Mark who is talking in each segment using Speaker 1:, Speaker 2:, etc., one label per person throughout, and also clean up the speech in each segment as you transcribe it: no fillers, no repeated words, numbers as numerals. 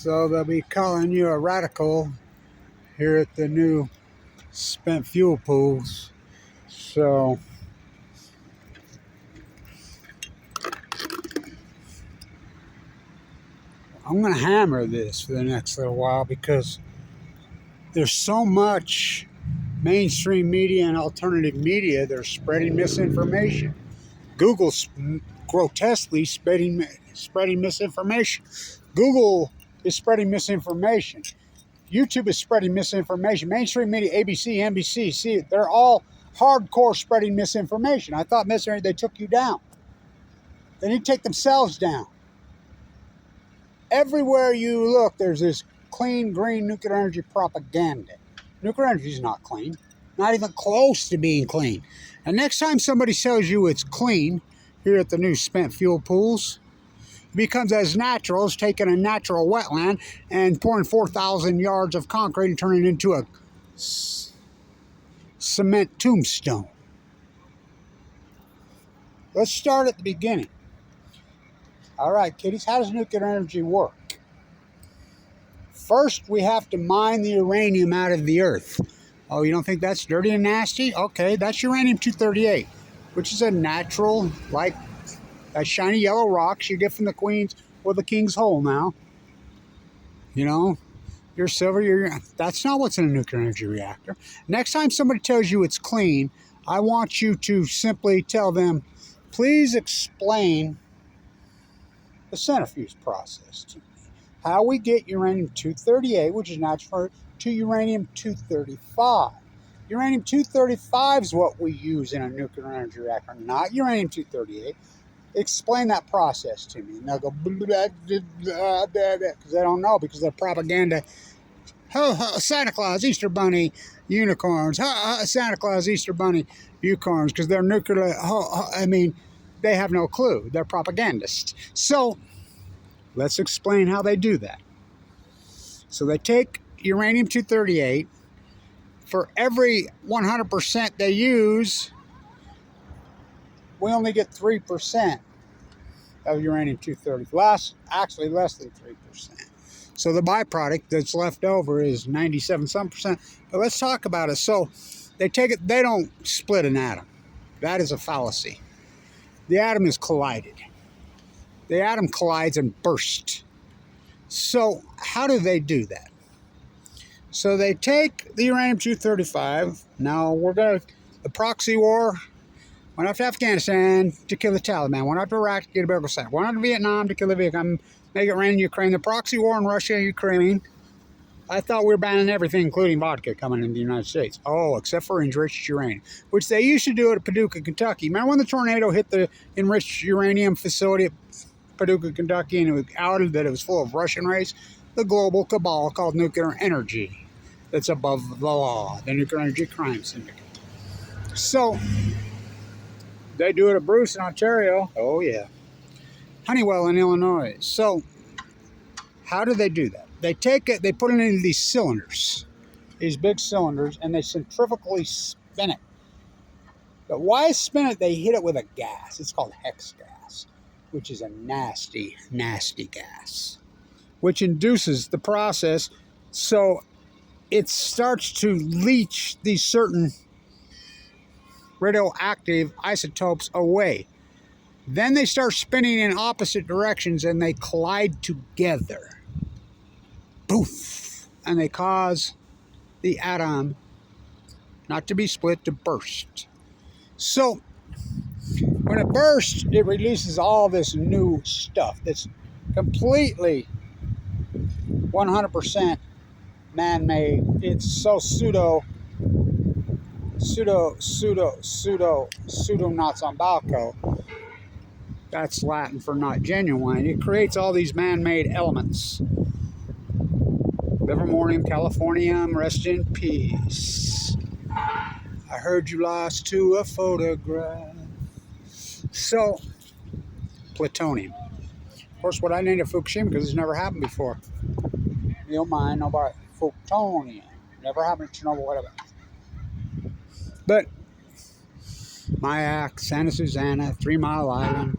Speaker 1: So they'll be calling you a radical here at the new spent fuel pools. So I'm going to hammer this for the next little while because there's so much mainstream media and alternative media that are spreading misinformation. Google's grotesquely spreading misinformation. Google is spreading misinformation. YouTube is spreading misinformation. Mainstream media, ABC, NBC, see, they're all hardcore spreading misinformation. I thought they took you down. They need to take themselves down. Everywhere you look, there's this clean, green nuclear energy propaganda. Nuclear energy is not clean. Not even close to being clean. And next time somebody tells you it's clean here at the new spent fuel pools, it becomes as natural as taking a natural wetland and pouring 4,000 yards of concrete and turning it into a cement tombstone. Let's start at the beginning. All right, kiddies, how does nuclear energy work? First, we have to mine the uranium out of the earth. Oh, you don't think that's dirty and nasty? Okay, that's uranium-238, which is a natural, like that shiny yellow rocks you get from the Queen's or the King's hole now. You know, your silver, that's not what's in a nuclear energy reactor. Next time somebody tells you it's clean, I want you to simply tell them, please explain the centrifuge process to me. How we get uranium-238, which is natural, to uranium-235. Uranium-235 is what we use in a nuclear energy reactor, not uranium-238. Explain that process to me. And they'll go, blah, blah, blah, blah, because they don't know, because they're propaganda. Santa Claus, Easter Bunny, unicorns. Santa Claus, Easter Bunny, unicorns, because they're nuclear. I mean, they have no clue. They're propagandists. So let's explain how they do that. So they take uranium-238. For every 100% they use, we only get 3% of uranium-230. Actually less than 3%. So the byproduct that's left over is 97-some%. But let's talk about it. So they take it, they don't split an atom. That is a fallacy. The atom is collided. The atom collides and bursts. So how do they do that? So they take the uranium-235. Now the proxy war went after Afghanistan to kill the Taliban, went after Iraq to get a biblical side, went after Vietnam to kill the Vietnam, make it rain in Ukraine. The proxy war in Russia and Ukraine. I thought we were banning everything, including vodka, coming into the United States. Oh, except for enriched uranium, which they used to do at Paducah, Kentucky. Remember when the tornado hit the enriched uranium facility at Paducah, Kentucky, and it was outed that it was full of Russian race? The global cabal called nuclear energy that's above the law, the Nuclear Energy Crime Syndicate. So they do it at Bruce in Ontario. Oh, yeah. Honeywell in Illinois. So how do they do that? They take it, they put it into these cylinders, these big cylinders, and they centrifugally spin it. But why spin it? They hit it with a gas. It's called hex gas, which is a nasty, nasty gas, which induces the process. So it starts to leach these certain radioactive isotopes away. Then they start spinning in opposite directions and they collide together. Poof! And they cause the atom not to be split, to burst. So when it bursts, it releases all this new stuff that's completely 100% man-made. It's so pseudo nuts on Balco. That's Latin for not genuine. It creates all these man-made elements. Livermorium, Californium, rest in peace. I heard you lost to a photograph. So, plutonium. Of course, what I named it Fukushima because it's never happened before. You don't mind, nobody. Plutonium. Never happened at Chernobyl, whatever. But Mayak, Santa Susana, 3 Mile Island,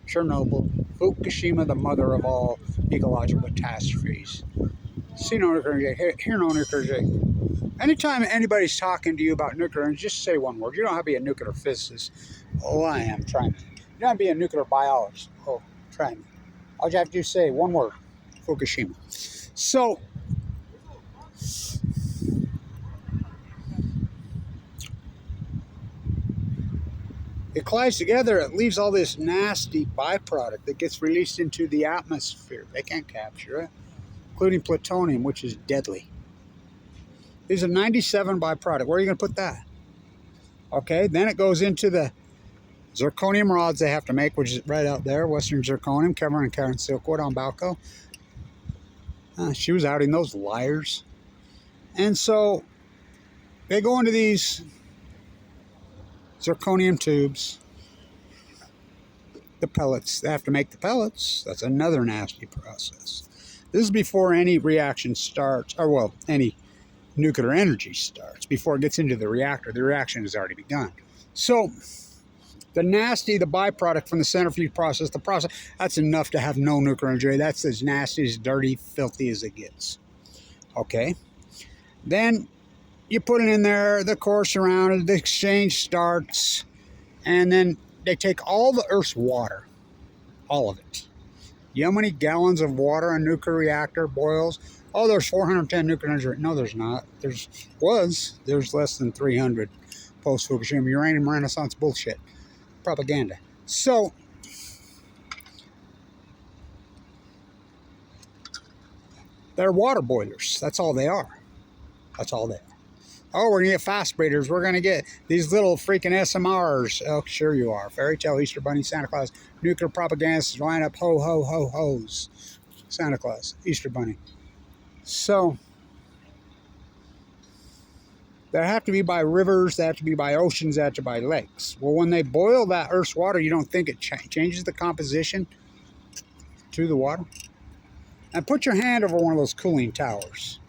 Speaker 1: Chernobyl, Fukushima, the mother of all ecological catastrophes. See no nuclear energy, hear no nuclear energy. Anytime anybody's talking to you about nuclear energy, just say one word. You don't have to be a nuclear physicist. Oh, I am. Try me. You don't have to be a nuclear biologist. Oh, try me. All you have to do is say one word. Fukushima. So, it collides together, it leaves all this nasty byproduct that gets released into the atmosphere. They can't capture it, including plutonium, which is deadly. These are 97 byproduct. Where are you going to put that? Okay, then it goes into the zirconium rods they have to make, which is right out there, Western Zirconium, Kevlar and Karen Silkwood on Balco. She was outing those liars. And so they go into these zirconium tubes, the pellets. They have to make the pellets. That's another nasty process. This is before any reaction starts, or well, any nuclear energy starts. Before it gets into the reactor, the reaction has already begun. So the byproduct from the centrifuge process, that's enough to have no nuclear energy. That's as nasty, as dirty, filthy as it gets. Okay. Then you put it in there, the course around it, the exchange starts, and then they take all the Earth's water, all of it. You know how many gallons of water a nuclear reactor boils? Oh, there's 410 nuclear energy. No, there's not. There's less than 300 post-Fukushima. Uranium renaissance bullshit. Propaganda. So, they're water boilers. That's all they are. That's all they are. Oh, we're going to get fast breeders. We're going to get these little freaking SMRs. Oh, sure you are. Fairy tale, Easter Bunny, Santa Claus, nuclear propagandists line up ho, ho, ho, hoes. Santa Claus, Easter Bunny. So, they have to be by rivers, they have to be by oceans, they have to be by lakes. Well, when they boil that Earth's water, you don't think it changes the composition to the water? And put your hand over one of those cooling towers.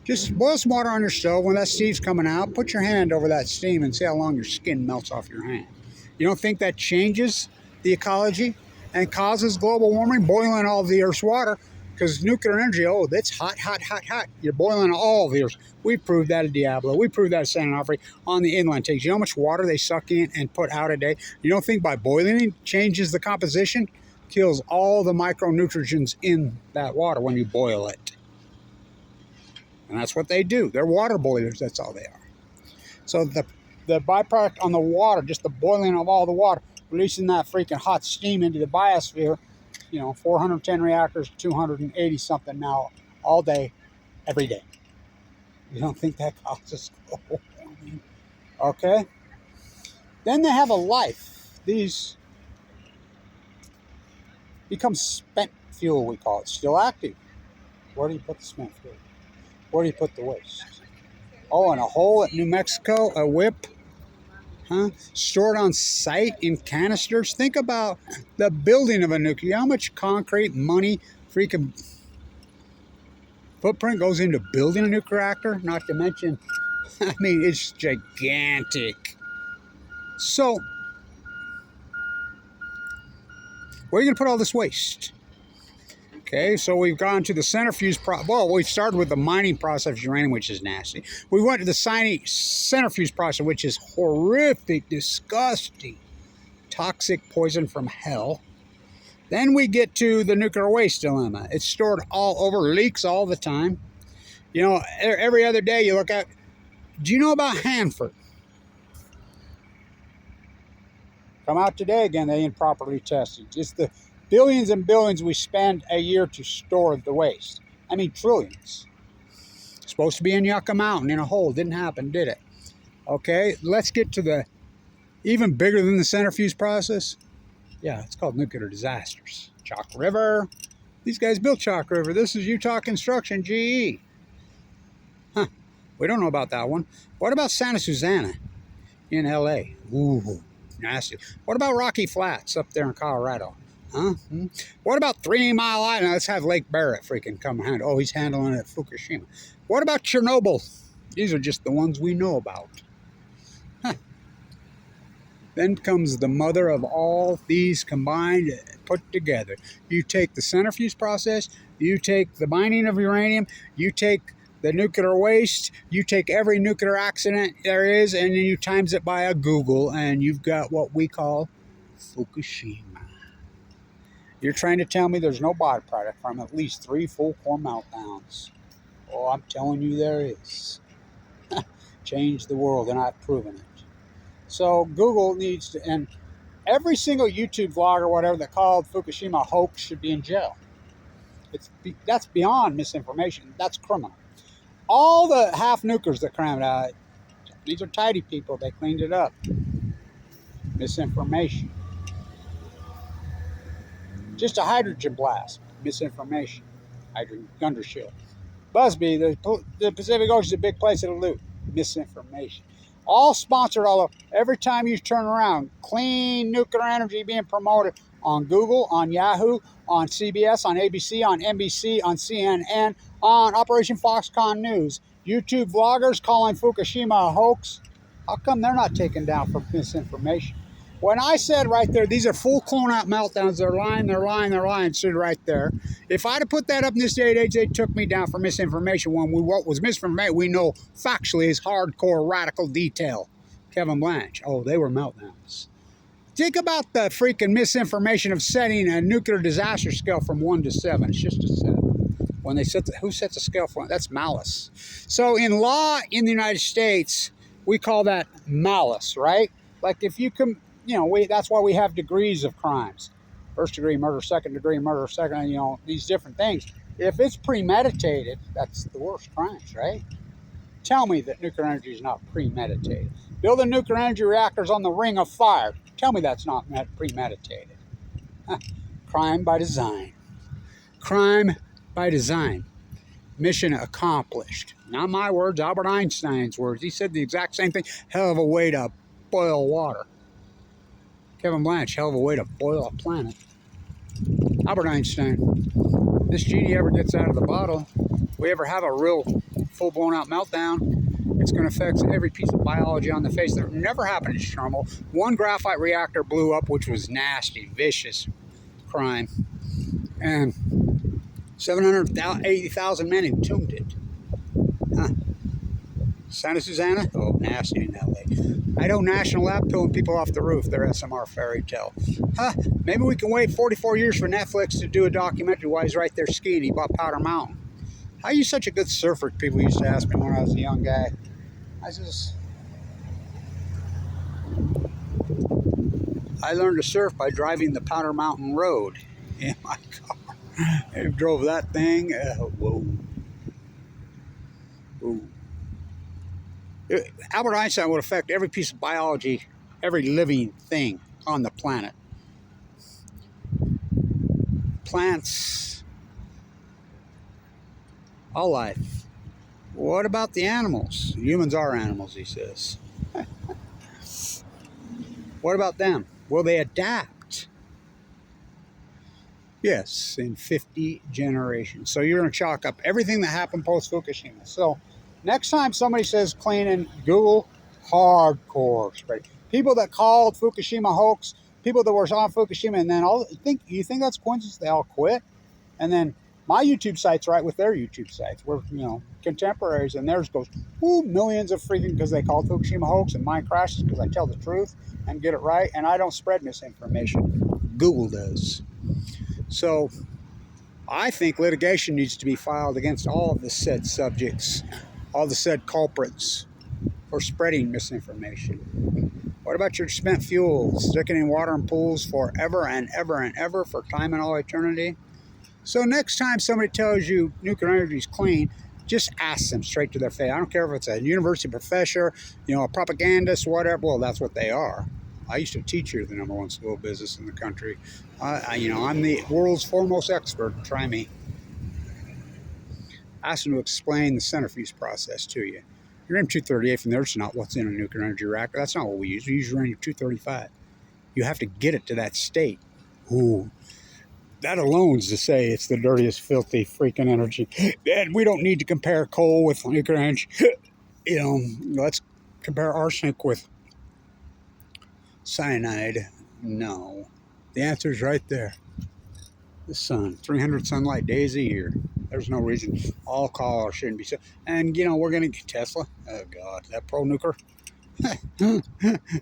Speaker 1: Just boil some water on your stove. When that steam's coming out, put your hand over that steam and see how long your skin melts off your hand. You don't think that changes the ecology and causes global warming? Boiling all of the Earth's water, because nuclear energy, oh, that's hot, hot, hot, hot. You're boiling all of the Earth. We proved that at Diablo. We proved that at San Onofre on the inland takes. You know how much water they suck in and put out a day? You don't think by boiling it changes the composition? Kills all the micronutrients in that water when you boil it. And that's what they do. They're water boilers. That's all they are. So the byproduct on the water, just the boiling of all the water, releasing that freaking hot steam into the biosphere, 410 reactors, 280 something now, all day, every day. You don't think that causes global warming? Okay? Then they have a life. These become spent fuel, we call it. Still active. Where do you put the spent fuel? Where do you put the waste? Oh, in a hole at New Mexico, a whip? Huh? Stored on site in canisters? Think about the building of a nuclear. How much concrete, money, freaking footprint goes into building a nuclear reactor? Not to mention, I mean, it's gigantic. So, where are you going to put all this waste? Okay, so we've gone to the centrifuge well, we started with the mining process of uranium, which is nasty. We went to the centrifuge process, which is horrific, disgusting, toxic poison from hell. Then we get to the nuclear waste dilemma. It's stored all over, leaks all the time. Every other day you look at, do you know about Hanford? Come out today again, they ain't properly tested. It's the billions and billions we spend a year to store the waste. I mean, trillions. Supposed to be in Yucca Mountain in a hole. Didn't happen, did it? Okay, let's get to the even bigger than the centrifuge process. Yeah, it's called nuclear disasters. Chalk River. These guys built Chalk River. This is Utah Construction, GE. Huh, we don't know about that one. What about Santa Susana in LA? Ooh, nasty. What about Rocky Flats up there in Colorado? Huh? What about 3 Mile Island? Let's have Lake Barrett freaking come handle. Oh, he's handling it at Fukushima. What about Chernobyl? These are just the ones we know about. Huh. Then comes the mother of all these combined, put together. You take the centrifuge process, you take the mining of uranium, you take the nuclear waste, you take every nuclear accident there is, and then you times it by a Google, and you've got what we call Fukushima. You're trying to tell me there's no byproduct from at least 3 full core meltdowns. Oh, I'm telling you there is. Change the world, and I've proven it. So Google needs to, and every single YouTube vlogger or whatever that called Fukushima a hoax should be in jail. That's beyond misinformation. That's criminal. All the half nukers that crammed out, these are tidy people. They cleaned it up. Misinformation. Just a hydrogen blast. Misinformation. Hydrogen thunder shield. Busby, the Pacific Ocean is a big place to loot. Misinformation. All sponsored all over. Every time you turn around, clean nuclear energy being promoted on Google, on Yahoo, on CBS, on ABC, on NBC, on CNN, on Operation Foxconn News. YouTube vloggers calling Fukushima a hoax. How come they're not taken down for misinformation? When I said right there, these are full clone out meltdowns, they're lying, stood right there. If I'd have put that up in this day and age, they took me down for misinformation when what was misinformation we know factually is hardcore radical detail. Kevin Blanch, oh, they were meltdowns. Think about the freaking misinformation of setting a nuclear disaster scale from 1 to 7. It's just a 7. When they set who sets a scale for it? That's malice. So in law in the United States, we call that malice, right? Like if you can, that's why we have degrees of crimes. 1st degree murder, 2nd degree murder, these different things. If it's premeditated, that's the worst crimes, right? Tell me that nuclear energy is not premeditated. Building nuclear energy reactors on the ring of fire. Tell me that's not premeditated. Crime by design. Crime by design. Mission accomplished. Not my words, Albert Einstein's words. He said the exact same thing. Hell of a way to boil water. Kevin Blanch, hell of a way to boil a planet. Albert Einstein. This genie ever gets out of the bottle, we ever have a real full-blown out meltdown, it's going to affect every piece of biology on the face. That never happened in Chernobyl. One graphite reactor blew up, which was nasty, vicious crime. And 780,000 men entombed it. Huh. Santa Susana? Oh, nasty in LA. Idaho National Lab pulling people off the roof. Their SMR fairy tale. Huh, maybe we can wait 44 years for Netflix to do a documentary while he's right there skiing. He bought Powder Mountain. How are you such a good surfer? People used to ask me when I was a young guy. I learned to surf by driving the Powder Mountain Road in my car. I drove that thing. Whoa. Ooh. Albert Einstein would affect every piece of biology, every living thing on the planet. Plants, all life. What about the animals? Humans are animals, he says. What about them? Will they adapt? Yes, in 50 generations. So you're going to chalk up everything that happened post-Fukushima. So next time somebody says cleaning, Google hardcore spread. People that called Fukushima hoax, people that were on Fukushima, and then you think that's coincidence? They all quit, and then my YouTube site's right with their YouTube sites. We're contemporaries, and theirs goes millions of freaking because they called Fukushima hoax, and mine crashes because I tell the truth and get it right, and I don't spread misinformation. Google does. So I think litigation needs to be filed against all of the said subjects, all the said culprits for spreading misinformation. What about your spent fuel sticking in water and pools forever and ever and ever for time and all eternity? So next time somebody tells you nuclear energy is clean, just ask them straight to their face. I don't care if it's a university professor, a propagandist, whatever. Well, that's what they are. I used to teach here at the #1 school of business in the country. I'm the world's foremost expert. Try me. Ask them to explain the centrifuge process to you. Uranium-238 from there is not what's in a nuclear energy reactor. That's not what we use. We use uranium-235. You have to get it to that state. Ooh. That alone is to say it's the dirtiest, filthy freaking energy. And we don't need to compare coal with nuclear energy. Let's compare arsenic with Cyanide? No. The answer is right there. The sun. 300 sunlight days a year. There's no reason all cars shouldn't be so. And, you know, we're going to get Tesla. Oh, God. That pro-nuker.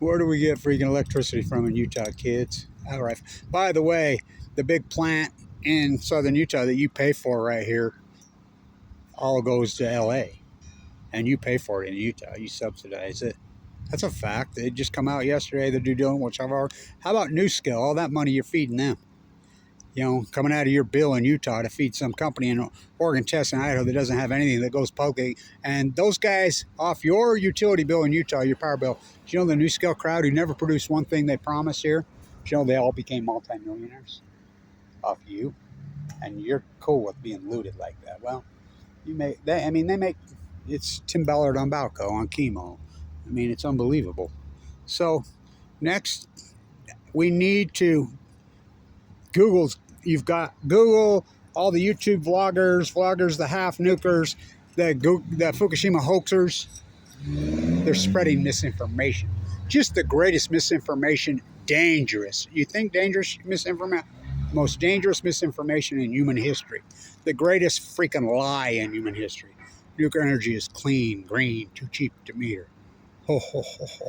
Speaker 1: Where do we get freaking electricity from in Utah, kids? All right. By the way, the big plant in southern Utah that you pay for right here all goes to LA. And you pay for it in Utah. You subsidize it. That's a fact. They just come out yesterday. They're doing which I've already. How about NewScale? All that money you're feeding them. You know, coming out of your bill in Utah to feed some company in Oregon, Texas, and Idaho that doesn't have anything that goes public. And those guys off your utility bill in Utah, your power bill, do you know the NewScale crowd who never produced one thing they promised here? Do you know they all became multimillionaires off you? And you're cool with being looted like that. Well, you make they. I mean, they make. It's Tim Ballard on Balco on chemo. I mean, it's unbelievable. So next, we need to. You've got Google, all the YouTube vloggers, the half-nukers, the Fukushima hoaxers. They're spreading misinformation. Just the greatest misinformation, dangerous. You think dangerous misinformation? Most dangerous misinformation in human history. The greatest freaking lie in human history. Nuclear energy is clean, green, too cheap to meter. Ho, ho, ho, ho.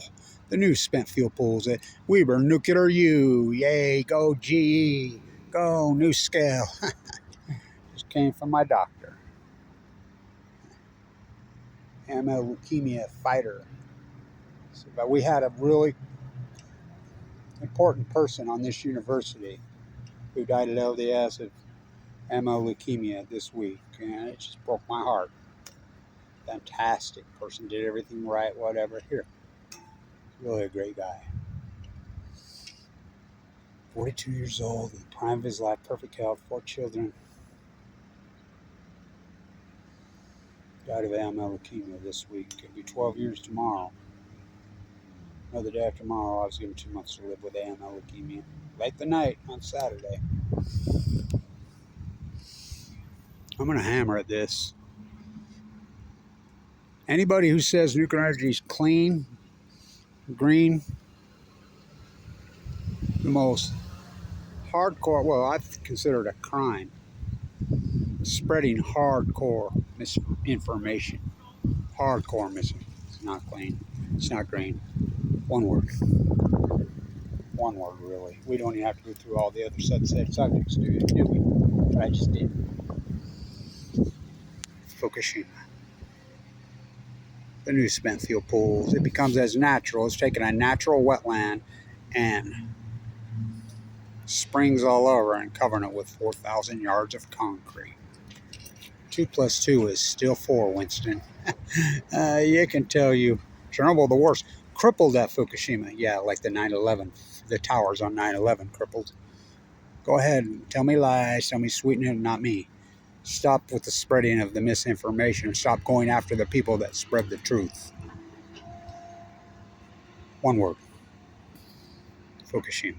Speaker 1: The new spent fuel pools at Weber Nuclear U. Yay, go GE. Go NewScale. Just came from my doctor. AML leukemia fighter. So, but we had a really important person on this university who died at LDS of AML leukemia this week. And it just broke my heart. Fantastic person. Did everything right, whatever. Here. Really a great guy. 42 years old, in the prime of his life, perfect health, 4 children. Died of AML leukemia this week. It'll be 12 years tomorrow. No, the day after tomorrow, I was given 2 months to live with AML leukemia. Late the night on Saturday. I'm going to hammer at this. Anybody who says nuclear energy is clean, green, the most hardcore, well, I consider it a crime, spreading hardcore misinformation. Hardcore misinformation. It's not clean. It's not green. One word. One word, really. We don't even have to go through all the other subjects, do we? But I just did. Fukushima. The new spent fuel pools. It becomes as natural as taking a natural wetland and springs all over and covering it with 4,000 yards of concrete. 2 + 2 is still 4, Winston. You can tell you. Chernobyl, the worst. Crippled at Fukushima. Yeah, like the 9/11. The towers on 9/11 crippled. Go ahead and tell me lies. Tell me sweeten, not me. Stop with the spreading of the misinformation. Stop going after the people that spread the truth. One word. Fukushima.